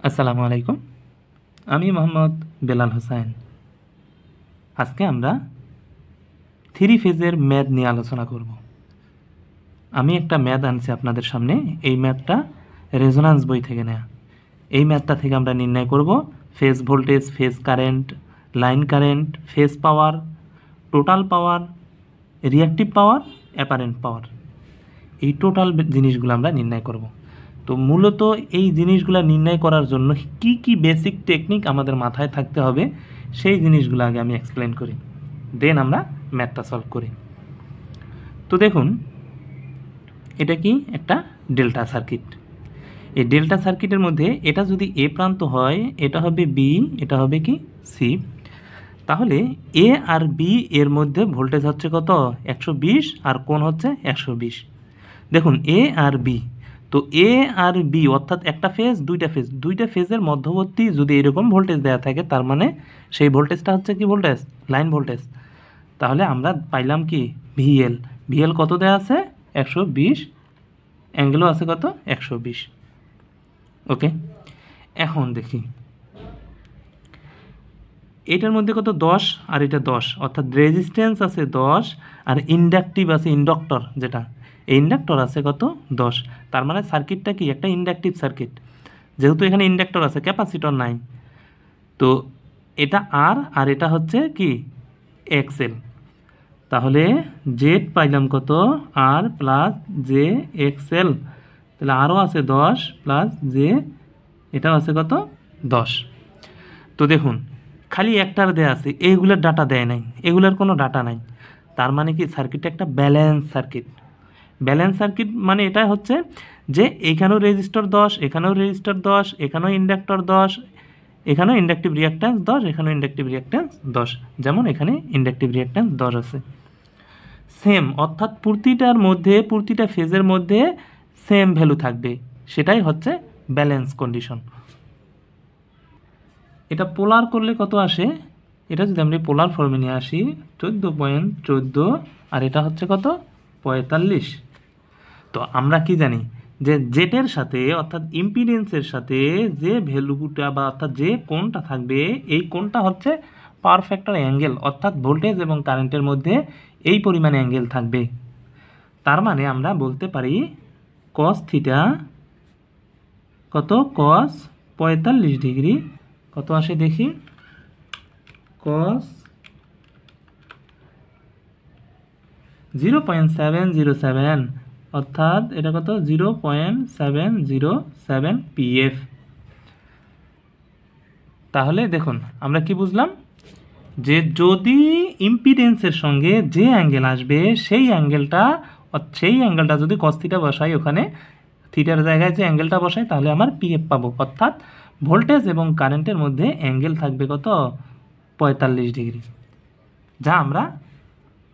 আসসালামু আলাইকুম। আমি মোহাম্মদ বেলাল হোসেন। আজকে আমরা থ্রি ফেজের ম্যাথ নিয়ে আলোচনা করব। আমি একটা ম্যাথ আনছি আপনাদের সামনে। এই ম্যাথটা রেজোন্যান্স বই থেকে নেয়া। এই ম্যাথটা থেকে আমরা নির্ণয় করব phase voltage, phase current, line current, phase power, total power, reactive power, apparent power. এই টোটাল জিনিসগুলো আমরা নির্ণয় করব। তো মূলত এই জিনিসগুলো নির্ণয় করার জন্য কি কি বেসিক টেকনিক আমাদের মাথায় থাকতে হবে সেই জিনিসগুলো আগে আমি এক্সপ্লেন করি, দেন আমরা ম্যাথটা সলভ করি। তো দেখুন, এটা কি একটা ডেল্টা সার্কিট। এই ডেল্টা সার্কিটের মধ্যে এটা যদি এ প্রান্ত হয়, এটা হবে বি, এটা হবে কি সি। তাহলে এ আর বি এর মধ্যে ভোল্টেজ হচ্ছে কত? 120, আর কোণ হচ্ছে 120। দেখুন এ আর বি, তো এ আর বি অর্থাৎ একটা ফেজ, দুইটা ফেজের মধ্যবর্তী যদি এরকম ভোল্টেজ দেওয়া থাকে, তার মানে সেই ভোল্টেজটা হচ্ছে কি ভোল্টেজ? Line voltage. তাহলে আমরা পাইলাম কি ভিএল। ভিএল কত দেওয়া আছে? 120, অ্যাঙ্গেলও আছে কত? 120। ওকে, এখন দেখি এটার মধ্যে কত? 10 আর এটা 10, অর্থাৎ রেজিস্ট্যান্স আছে 10 আর ইন্ডাকটিভ আছে, ইন্ডাক্টর যেটা, এই ইন্ডাক্টর আছে কত? 10। তার মানে সার্কিটটা কি একটা ইন্ডাকটিভ সার্কিট, যেহেতু এখানে ইন্ডাক্টর আছে, ক্যাপাসিটর নাই। তো এটা আর এটা হচ্ছে কি এক্সএল। তাহলে জেড পাইলাম কত? আর প্লাস জে এক্সএল। তাহলে আরও আছে 10 প্লাস জে, এটাও আছে কত? 10। তো দেখুন খালি একটার দেয়া আছে, এইগুলোর ডাটা দেয় নাই, এগুলোর কোনো ডাটা নাই। তার মানে কি সার্কিটটা একটা ব্যালেন্স সার্কিট। ব্যালেন্স সার্কিট মানে এটা হচ্ছে যে এখানেও রেজিস্টর 10, এখানেও রেজিস্টর 10, এখানেও ইন্ডাক্টর 10, এখানেও ইন্ডাকটিভ রিঅ্যাক্ট্যান্স 10, এখানেও ইন্ডাকটিভ রিঅ্যাক্ট্যান্স 10, যেমন এখানে ইন্ডাকটিভ রিঅ্যাক্ট্যান্স 10 আছে। সেম, অর্থাৎ প্রতিটা ফেজের মধ্যে সেম ভ্যালু থাকবে, সেটাই হচ্ছে ব্যালেন্স কন্ডিশন। এটা পোলার করলে কত আসে? এটা যদি আমরা পোলার ফর্মে নিয়ে আসি, 14.14, আর এটা হচ্ছে কত? 45। তো আমরা কি জানি যে জেটের সাথে অর্থাৎ ইম্পিডেন্সের সাথে যে ভ্যালুটা বা অর্থাৎ যে কোণটা থাকবে, এই কোণটা হচ্ছে পাওয়ার ফ্যাক্টর অ্যাঙ্গেল, অর্থাৎ ভোল্টেজ এবং কারেন্টের মধ্যে এই পরিমাণে অ্যাঙ্গেল থাকবে। তার মানে আমরা বলতে পারি কস থিটা কত? কস 45 ডিগ্রি কত আসে দেখি, কস 0.707, অর্থাৎ এটা কত? 0.707 পিএফ। তাহলে দেখুন আমরা কি বুঝলাম, যে যদি ইম্পিডেন্সের সঙ্গে যে অ্যাঙ্গেল আসবে সেই অ্যাঙ্গেলটা যদি কস থিটা বসাই, ওখানে থিটার জায়গায় যে অ্যাঙ্গেলটা বসাই, তাহলে আমার পিএফ পাবো। অর্থাৎ ভোল্টেজ এবং কারেন্টের মধ্যে অ্যাঙ্গেল থাকবে কত? 45 ডিগ্রি, যা আমরা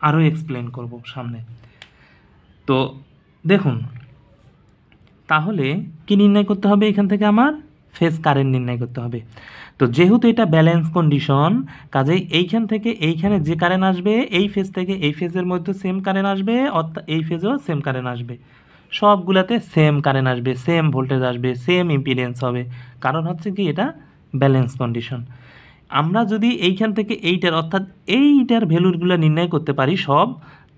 আরও এক্সপ্লেন করব সামনে। তো দেখুন, তাহলে কি নির্ণয় করতে হবে? এখান থেকে আমার ফেজ কারেন্ট নির্ণয় করতে হবে। তো যেহেতু এটা ব্যালেন্স কন্ডিশন, কাজেই এইখান থেকে এইখানে যে কারেন্ট আসবে, এই ফেজ থেকে এই ফেজের মধ্যে সেম কারেন্ট আসবে, অর্থাৎ এই ফেজেও সেম কারেন্ট আসবে, সবগুলাতে সেম কারেন্ট আসবে, সেম ভোল্টেজ আসবে, সেম ইম্পিডেন্স হবে। কারণ হচ্ছে কি এটা ব্যালেন্স কন্ডিশন। আমরা যদি এইখান থেকে এইটার অর্থাৎ এইটার ভ্যালুগুলো নির্ণয় করতে পারি সব,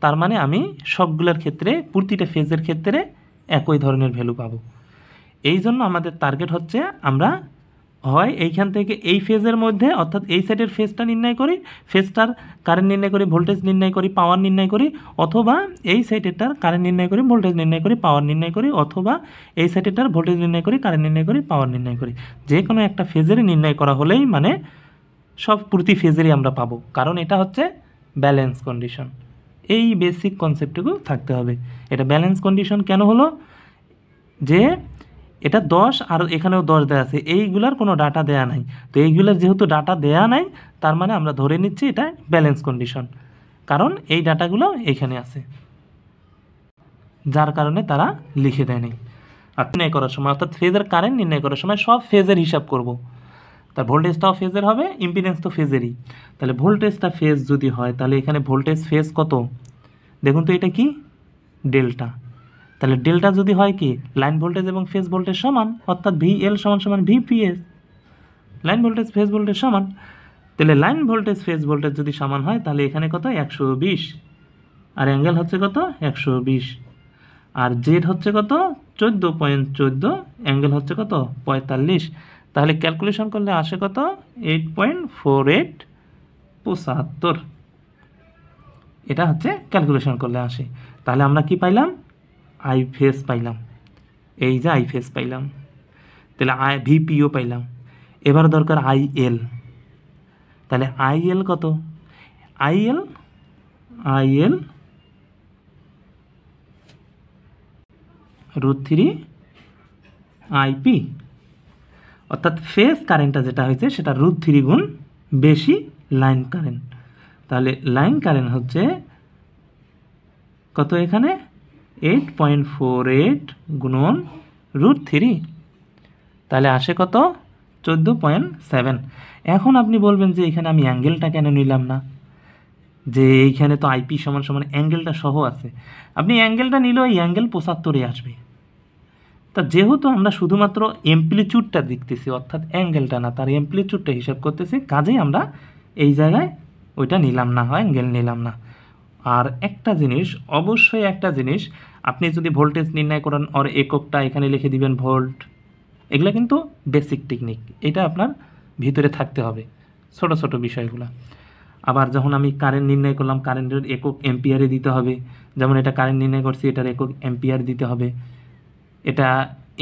তার মানে আমি সবগুলোর ক্ষেত্রে প্রতিটা ফেজের ক্ষেত্রে একই ধরনের ভ্যালু পাবো। এই জন্য আমাদের টার্গেট হচ্ছে আমরা হয় এইখান থেকে এই ফেজের মধ্যে অর্থাৎ এই সাইডের ফেজটা নির্ণয় করি, ফেজটার কারেন্ট নির্ণয় করি, ভোল্টেজ নির্ণয় করি, পাওয়ার নির্ণয় করি, অথবা এই সাইডেরটার কারেন্ট নির্ণয় করি, ভোল্টেজ নির্ণয় করি, পাওয়ার নির্ণয় করি, অথবা এই সাইডেরটার ভোল্টেজ নির্ণয় করি, কারেন্ট নির্ণয় করি, পাওয়ার নির্ণয় করি। যে কোনো একটা ফেজের নির্ণয় করা হলেই মানে সব প্রতি ফেজেরই আমরা পাবো, কারণ এটা হচ্ছে ব্যালেন্স কন্ডিশন। এই বেসিক কনসেপ্টটুকু থাকতে হবে। এটা ব্যালেন্স কন্ডিশন কেন হলো? যে এটা 10 আর এখানেও 10 দেওয়া আছে, এইগুলার কোনো ডাটা দেয়া নাই। তো এইগুলার যেহেতু ডাটা দেয়া নাই, তার মানে আমরা ধরে নিচ্ছি এটা ব্যালেন্স কন্ডিশন, কারণ এই ডাটাগুলো এখানে আছে, যার কারণে তারা লিখে দেয়নি। আর নির্ণয় করার সময় অর্থাৎ ফেজের কারেন্ট নির্ণয় করার সময় সব ফেজের হিসাব করব। তার ভোল্টেজটাও ফেজের হবে, ইম্পিডেন্স তো ফেজেরই। তাহলে ভোল্টেজটা ফেজ যদি হয়, তাহলে এখানে ভোল্টেজ ফেজ কত? দেখুন তো এটা কি ডেল্টা, তাহলে ডেল্টা যদি হয় কি লাইন ভোল্টেজ এবং ফেজ ভোল্টেজ সমান, অর্থাৎ VL সমান সমান VPS, line voltage phase voltage সমান। তাহলে লাইন ভোল্টেজ ফেজ ভোল্টেজ যদি সমান হয় তাহলে এখানে কত 120, আর অ্যাঙ্গেল হচ্ছে কত 120, আর জেড হচ্ছে কত 14.14, অ্যাঙ্গেল হচ্ছে কত 45। তাহলে ক্যালকুলেশন করলে আসে কত 8.4875। এটা হচ্ছে ক্যালকুলেশন করলে আসে। তাহলে আমরা কি পাইলাম, আই ফেজ পাইলাম, এই যে আই ফেজ পাইলাম। তাহলে ভিপিও পাইলাম। এবার দরকার IL। তাহলে IL কত, IL √3 IP, অর্থাৎ ফেজ কারেন্টটা যেটা হয়েছে সেটা √3 গুণ বেশি লাইন কারেন্ট। তাহলে লাইন কারেন্ট হচ্ছে কত এখানে 8.48 গুণন √3, তাহলে আসে কত 14.7। এখন আপনি বলবেন যে এখানে আমি অ্যাঙ্গেলটা কেন নিলাম না, যে এইখানে তো IP সমান সমান অ্যাঙ্গেলটা সহ আছে। আপনি অ্যাঙ্গেলটা নিলেও এই অ্যাঙ্গেল 75 আসবে। তা যেহেতু আমরা শুধুমাত্র এমপ্লিচিউডটা দেখতেছি, অর্থাৎ অ্যাঙ্গেলটা না, তার এমপ্লিচিউডটা হিসাব করতেছি, কাজেই আমরা এই জায়গায় ওইটা নিলাম না, হয় অ্যাঙ্গেল নিলাম না। আর একটা জিনিস, অবশ্যই একটা জিনিস, আপনি যদি ভোল্টেজ নির্ণয় করেন ওর এককটা এখানে লিখে দিবেন ভোল্ট, এগুলো কিন্তু বেসিক টেকনিক, এটা আপনার ভিতরে থাকতে হবে, ছোট ছোট বিষয়গুলো। আবার যখন আমি কারেন্ট নির্ণয় করলাম, কারেন্টের একক এম্পিয়ারে দিতে হবে। যেমন এটা কারেন্ট নির্ণয় করছি, এটার একক এম্পিয়ার দিতে হবে। এটা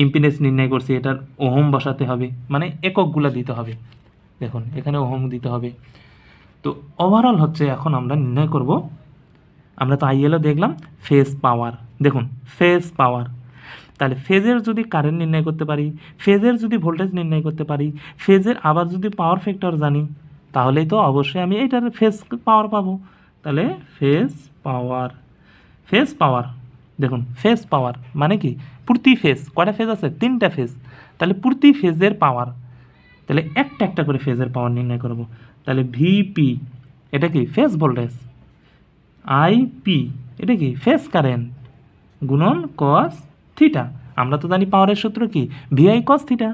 ইম্পিডেন্স নির্ণয় করছি, এটার ওহম বসাতে হবে, মানে এককগুলো দিতে হবে। দেখুন এখানে ওহম দিতে হবে। তো ওভারঅল হচ্ছে এখন আমরা নির্ণয় করব, আমরা তো ILও দেখলাম, ফেজ পাওয়ার। দেখুন ফেজ পাওয়ার, তাহলে ফেজের যদি কারেন্ট নির্ণয় করতে পারি, ফেজের যদি ভোল্টেজ নির্ণয় করতে পারি, ফেজের আবার যদি পাওয়ার ফ্যাক্টর জানি, তাহলেই তো অবশ্যই আমি এইটার ফেজ পাওয়ার পাবো। তাহলে ফেজ পাওয়ার, দেখুন ফেজ পাওয়ার মানে কি, প্রতি ফেজ, কয়টা ফেজ আছে 3টা ফেজ, তাহলে প্রতি ফেজের পাওয়ার, তাহলে একটা একটা করে ফেজের পাওয়ার নির্ণয় করব। তাহলে ভিপি এটা কি ফেজ ভোল্টেজ, আইপি এটা কি ফেজ কারেন্ট, গুণন কস থিটা। আমরা তো জানি পাওয়ারের সূত্র কি VI cos থিটা।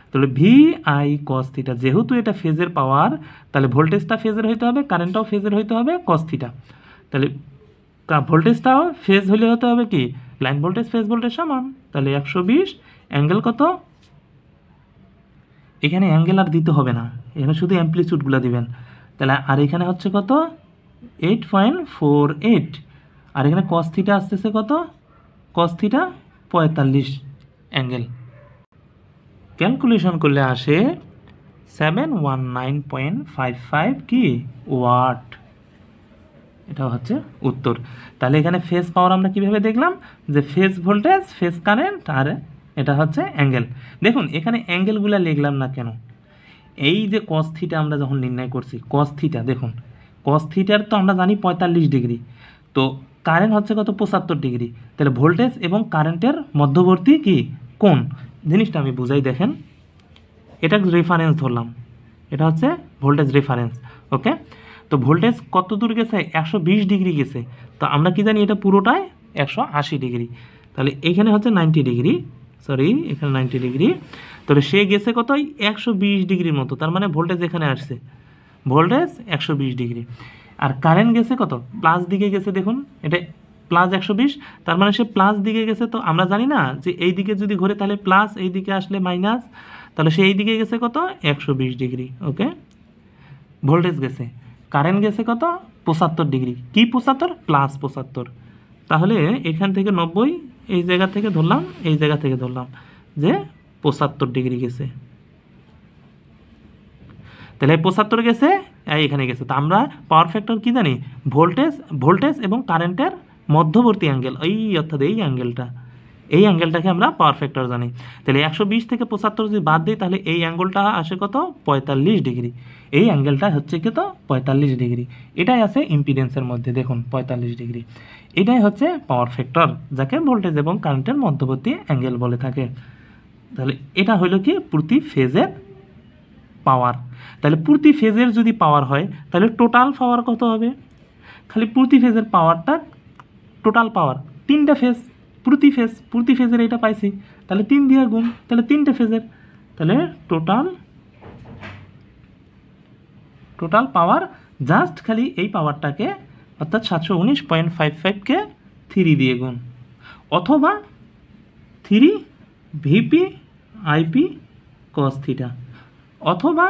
তাহলে VI cos থিটা, যেহেতু এটা ফেজের পাওয়ার, তাহলে ভোল্টেজটা ফেজের হইতে হবে, কারেন্টটাও ফেজের হইতে হবে cos থিটা। তাহলে ভোল্টেজটাও ফেজ হলে হতে হবে কি লাইন ভোল্টেজ ফেজ ভোল্টেজ সমান। তাহলে 120, অ্যাঙ্গেল কত, এখানে অ্যাঙ্গেল আর দিতে হবে না, এখানে শুধু অ্যাম্প্লিচিউডগুলো দিবেন। তাহলে আর এখানে হচ্ছে কত 8.48, আর এখানে cos থিটা আসতেছে কত, cos থিটা 45 অ্যাঙ্গেল। ক্যালকুলেশন করলে আসে 719.55 কি ওয়াট, এটা হচ্ছে উত্তর। তাহলে এখানে ফেজ পাওয়ার আমরা কিভাবে দেখলাম, যে ফেজ ভোল্টেজ ফেজ কারেন্ট আর এটা হচ্ছে অ্যাঙ্গেল। দেখুন এখানে অ্যাঙ্গেলগুলো লিখলাম না কেন, এই যে cos থিটা আমরা যখন নির্ণয় করছি, cos থিটা দেখুন, cos থিটার তো আমরা জানি 45 ডিগ্রি, তো কারেন্ট হচ্ছে কত 75 ডিগ্রি। তাহলে ভোল্টেজ এবং কারেন্টের মধ্যবর্তী কি কোণ, জিনিসটা আমি বুঝাই। দেখেন এটা রেফারেন্স ধরলাম, এটা হচ্ছে ভোল্টেজ রেফারেন্স, ওকে। তো ভোল্টেজ কত দূর গেছে 120 ডিগ্রি গেছে, তো আমরা কি জানি এটা পুরোটাই 180 ডিগ্রি। তাহলে এখানে হচ্ছে 90 ডিগ্রি, সরি এখানে 90 ডিগ্রি। তাহলে সে গেছে কত 120 ডিগ্রির মতো, তার মানে ভোল্টেজ এখানে আসছে, ভোল্টেজ 120 ডিগ্রি। আর কারেন্ট গেছে কত প্লাস দিকে গেছে, দেখুন এটা প্লাস 120, তার মানে সে প্লাস দিকে গেছে। তো আমরা জানি না যে এই দিকে যদি ঘোরে তাহলে প্লাস, এই দিকে আসলে মাইনাস, তাহলে সে এই দিকে গেছে কত 120 ডিগ্রি, ওকে। ভোল্টেজ গেছে, কারেন্ট গেছে কত 75 ডিগ্রি, কি 75 প্লাস 75, তাহলে এখান থেকে 90, এই জায়গা থেকে ধরলাম, এই জায়গা থেকে ধরলাম যে 75 ডিগ্রি গেছে। তাহলে 75 গেছে, এখানে গেছে। তো আমরা পাওয়ার ফ্যাক্টর কি জানি, ভোল্টেজ এবং কারেন্টের মধ্যবর্তী অ্যাঙ্গেল, অর্থাৎ এই অ্যাঙ্গেলটাকে আমরা পাওয়ার ফ্যাক্টর জানি। তাহলে 120 থেকে 75 যদি বাদ দিই, তাহলে এই অ্যাঙ্গেলটা আসে কত 45 ডিগ্রি, এই অ্যাঙ্গেলটা হচ্ছে কত 45 ডিগ্রি। এটাই আছে ইম্পিডেন্সের মধ্যে, দেখুন 45 ডিগ্রি, এটাই হচ্ছে পাওয়ার ফ্যাক্টর, যাকে ভোল্টেজ এবং কারেন্টের মধ্যবর্তী অ্যাঙ্গেল বলে থাকে। তাহলে এটা হলো কি প্রতি ফেজের পাওয়ার। তাহলে প্রতি ফেজের যদি পাওয়ার হয়, তাহলে টোটাল পাওয়ার কত হবে, খালি প্রতি ফেজের পাওয়ারটা, টোটাল পাওয়ার 3টা ফেজ, প্রতি ফেজের এটা পাইছি, তাহলে 3 দিয়ে গুণ, তাহলে 3টে ফেজের, তাহলে টোটাল পাওয়ার জাস্ট খালি এই পাওয়ারটাকে অর্থাৎ 719.55কে 3 দিয়ে গুণ, অথবা 3 ভিপি আইপি কস থিটা, অথবা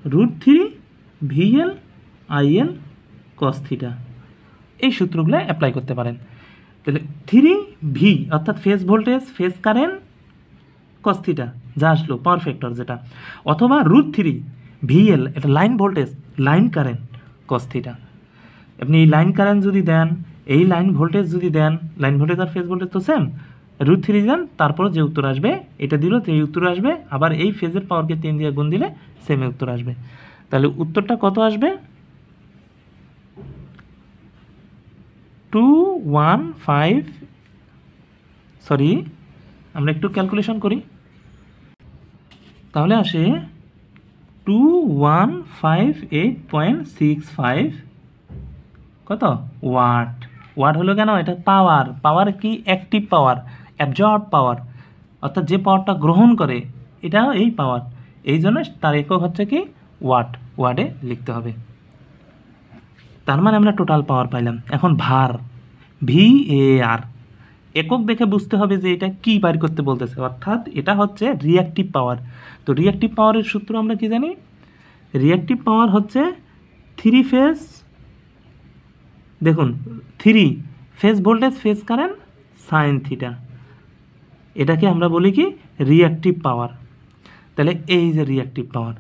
√3 ভিএল আইএল কস থিটা। এই সূত্রগুলো অ্যাপ্লাই করতে পারেন। তাহলে 3 ভি অর্থাৎ phase voltage phase current cos theta যা আসলো পাওয়ার ফ্যাক্টর যেটা, অথবা √3 ভিএল এটা line voltage line current cos theta. আপনি এই লাইন কারেন্ট যদি দেন, এই লাইন ভোল্টেজ যদি দেন, লাইন ভোল্টেজ আর ফেজ ভোল্টেজ তো সেম, √3 দেন, তারপর যে উত্তর আসবে এটা দিল সেই উত্তর আসবে, আবার এই ফেজের পাওয়ারকে 3 দিয়ে গুণ দিলে সেম উত্তর আসবে। তাহলে উত্তরটা কত আসবে? 215, সরি আমরা একটু ক্যালকুলেশন করি, তাহলে আসে 2158.65 কত ওয়াট। ওয়াট হলো কেন? এটা পাওয়ার কি অ্যাক্টিভ পাওয়ার, অ্যাবজর্ব পাওয়ার, অর্থাৎ যে পাওয়ারটা গ্রহণ করে এটা এই পাওয়ার, এই জন্য তার একক হচ্ছে কি ওয়াট, ওয়াটে লিখতে হবে। তার মানে আমরা টোটাল পাওয়ার পাইলাম। এখন ভার VAR একক দেখে বুঝতে হবে যে এটা কি বাইর করতে বলতেছে, অর্থাৎ এটা হচ্ছে রিঅ্যাক্টিভ পাওয়ার। তো রিঅ্যাক্টিভ পাওয়ারের সূত্র আমরা কি জানি? রিঅ্যাক্টিভ পাওয়ার হচ্ছে 3 ফেজ, দেখুন 3 phase voltage phase current sine theta, এটাকে আমরা বলি কি রিঅ্যাক্টিভ পাওয়ার। তাহলে এই যে রিঅ্যাক্টিভ পাওয়ার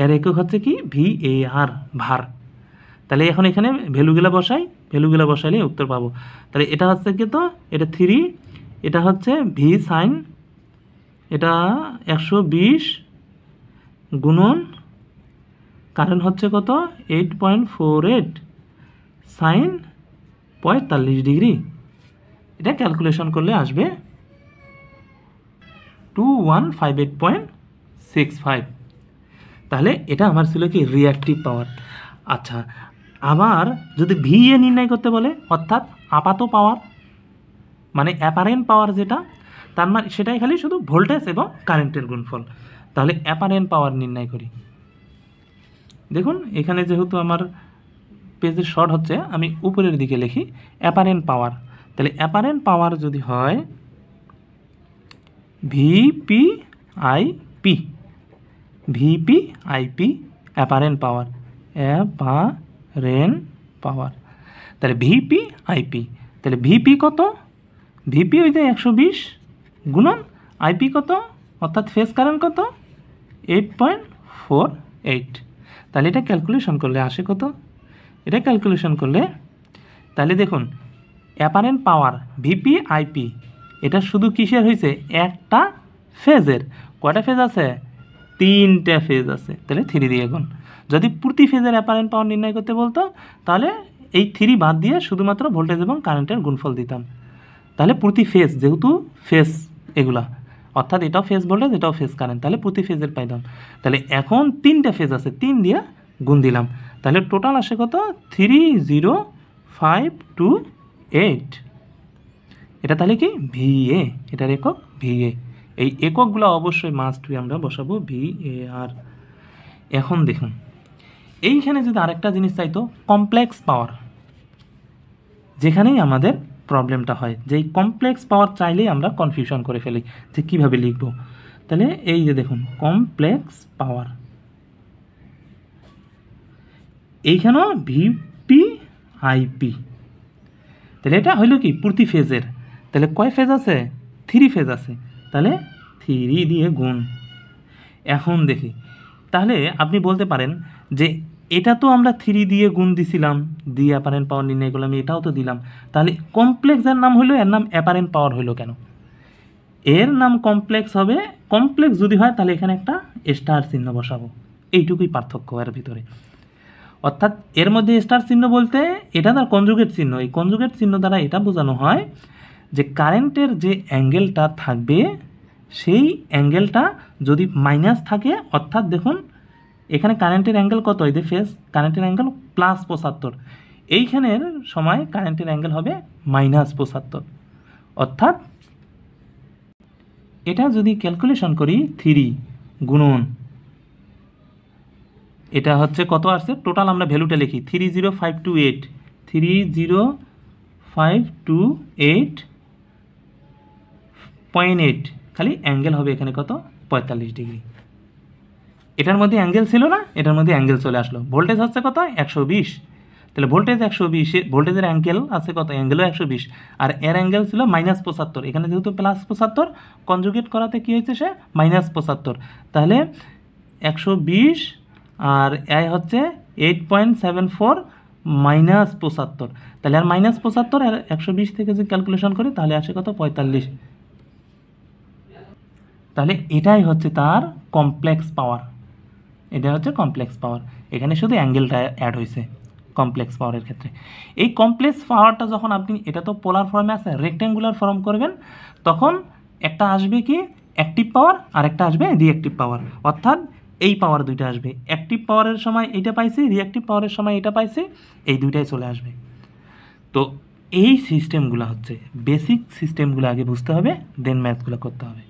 এর একক হচ্ছে কি VAR ভার। তাহলে এখন এখানে ভ্যালুগুলো বসাইলে উত্তর পাবো। তাহলে এটা হচ্ছে কি, তো এটা 3, এটা হচ্ছে ভি সাইন, এটা 120 গুণন কারেন্ট হচ্ছে কত 8.48 সাইন 45 ডিগ্রি, এটা ক্যালকুলেশন করলে আসবে 2158.65। তাহলে এটা আমার ছিল কি রিঅ্যাক্টিভ পাওয়ার। আচ্ছা, আবার যদি VA নির্ণয় করতে বলে, অর্থাৎ আপাত পাওয়ার মানে অ্যাপারেন্ট পাওয়ার যেটা, তার মানে সেটাই খালি শুধু ভোল্টেজ এবং কারেন্টের গুণফল। তাহলে অ্যাপারেন্ট পাওয়ার নির্ণয় করি। দেখুন এখানে যেহেতু আমার পেজের শর্ট হচ্ছে, আমি উপরের দিকে লিখি অ্যাপারেন্ট পাওয়ার। তাহলে অ্যাপারেন্ট পাওয়ার যদি হয় VPIP অ্যাপারেন্ট পাওয়ার, তাহলে VPIP, তাহলে ভিপি কত? ভিপি ওই যে 120 গুণন আইপি কত, অর্থাৎ ফেজ কারেন্ট কত 8.48। তাহলে এটা ক্যালকুলেশন করলে আসে কত? এটা ক্যালকুলেশন করলে তাহলে দেখুন অ্যাপারেন্ট পাওয়ার VPIP এটা শুধু কিসের হয়েছে? একটা ফেজের। কয়টা ফেজ আছে? 3টে ফেজ আছে, তাহলে 3 দিয়ে গুণ। যদি প্রতি ফেজের অ্যাপারেন্ট পাওয়ার নির্ণয় করতে বলতো তাহলে এই 3 বাদ দিয়ে শুধুমাত্র ভোল্টেজ এবং কারেন্টের গুণফল দিতাম। তাহলে প্রতি ফেজ, যেহেতু ফেজ এগুলা, অর্থাৎ এটাও ফেজ ভোল্টেজ এটাও ফেজ কারেন্ট, তাহলে প্রতি ফেজের পাইতাম। তাহলে এখন 3টে ফেজ আছে, 3 দিয়ে গুণ দিলাম, তাহলে টোটাল আসে কত 30528। এটা তাহলে কি VA, এটার একক VA। এই এককগুলো অবশ্যই মাস্ট বি আমরা বসাবো VAR। এখন দেখুন এইখানে যদি আরেকটা জিনিস চাইতো কমপ্লেক্স পাওয়ার, যেখানেই আমাদের প্রবলেমটা হয় যে এই কমপ্লেক্স পাওয়ার চাইলেই আমরা কনফিউশন করে ফেলি যে কিভাবে লিখব। তাহলে এই যে দেখুন কমপ্লেক্স পাওয়ার, এইখানেও VPIP, তাহলে এটা হইল কি প্রতি ফেজের। তাহলে কয় ফেজ আছে? 3 ফেজ আছে, তাহলে 3 দিয়ে গুণ। এখন দেখি, তাহলে আপনি বলতে পারেন যে এটা তো আমরা 3 দিয়ে গুণ দিছিলাম, দিয়ে অ্যাপারেন্ট পাওয়ার নির্ণয় করলাম, এটাও তো দিলাম, তাহলে কমপ্লেক্সের নাম হলো, এর নাম অ্যাপারেন্ট পাওয়ার হইলো কেন? এর নাম কমপ্লেক্স হবে, কমপ্লেক্স যদি হয় তাহলে এখানে একটা স্টার চিহ্ন বসাবো, এইটুকুই পার্থক্য এর ভিতরে। অর্থাৎ এর মধ্যে স্টার চিহ্ন বলতে এটা তার কনজুগেট চিহ্ন, এই কনজুগেট চিহ্ন দ্বারা এটা বোঝানো হয় যে কারেন্টের যে অ্যাঙ্গেলটা থাকবে সেই অ্যাঙ্গেলটা যদি মাইনাস থাকে, অর্থাৎ দেখুন এখানে কারেন্টের অ্যাঙ্গেল কত? এই যে ফেজ কারেন্টের অ্যাঙ্গেল +75, এইখানের সময় কারেন্টের অ্যাঙ্গেল হবে -75, অর্থাৎ এটা যদি ক্যালকুলেশন করি 3 গুণন এটা হচ্ছে কত আসছে, টোটাল আমরা ভ্যালুটা লিখি 30528 30528.8, খালি অ্যাঙ্গেল হবে এখানে কত 45 ডিগ্রি। এটার মধ্যে অ্যাঙ্গেল ছিল না, এটার মধ্যে অ্যাঙ্গেল চলে আসলো। ভোল্টেজ হচ্ছে কত 120, তাহলে ভোল্টেজ 120, ভোল্টেজের অ্যাঙ্গেল আছে কত, অ্যাঙ্গেলও 120, আর এর অ্যাঙ্গেল ছিল -75, এখানে যেহেতু +75 কনজুগেট করাতে কী হয়েছে সে -75, তাহলে 120 আর এ হচ্ছে 8.74 -75, তাহলে আর -75 আর 120 থেকে যদি ক্যালকুলেশন করি তাহলে আসে কত 45। তাহলে এটাই হচ্ছে তার কমপ্লেক্স পাওয়ার, এটা হচ্ছে কমপ্লেক্স পাওয়ার, এখানে শুধু অ্যাঙ্গেলটা অ্যাড হয়েছে কমপ্লেক্স পাওয়ারের ক্ষেত্রে। এই কমপ্লেক্স পাওয়ারটা যখন আপনি, এটা তো পোলার ফর্মে আছে, রেক্ট্যাঙ্গুলার ফর্ম করবেন, তখন একটা আসবে কি অ্যাক্টিভ পাওয়ার আর একটা আসবে রিঅ্যাক্টিভ পাওয়ার, অর্থাৎ এই পাওয়ার দুইটা আসবে, অ্যাক্টিভ পাওয়ারের সময় এইটা পাইছি, রিঅ্যাক্টিভ পাওয়ারের সময় এটা পাইছি, এই দুইটাই চলে আসবে। তো এই সিস্টেমগুলো হচ্ছে বেসিক সিস্টেমগুলো আগে বুঝতে হবে, দেন ম্যাথগুলো করতে হবে।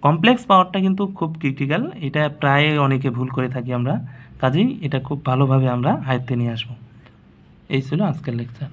কমপ্লেক্স পাওয়ারটা কিন্তু খুব ক্রিটিক্যাল, এটা প্রায় অনেকে ভুল করে থাকি আমরা, কাজেই এটা খুব ভালোভাবে আমরা আয়ত্তে নিয়ে আসবো। এই ছিল আজকের লেকচার।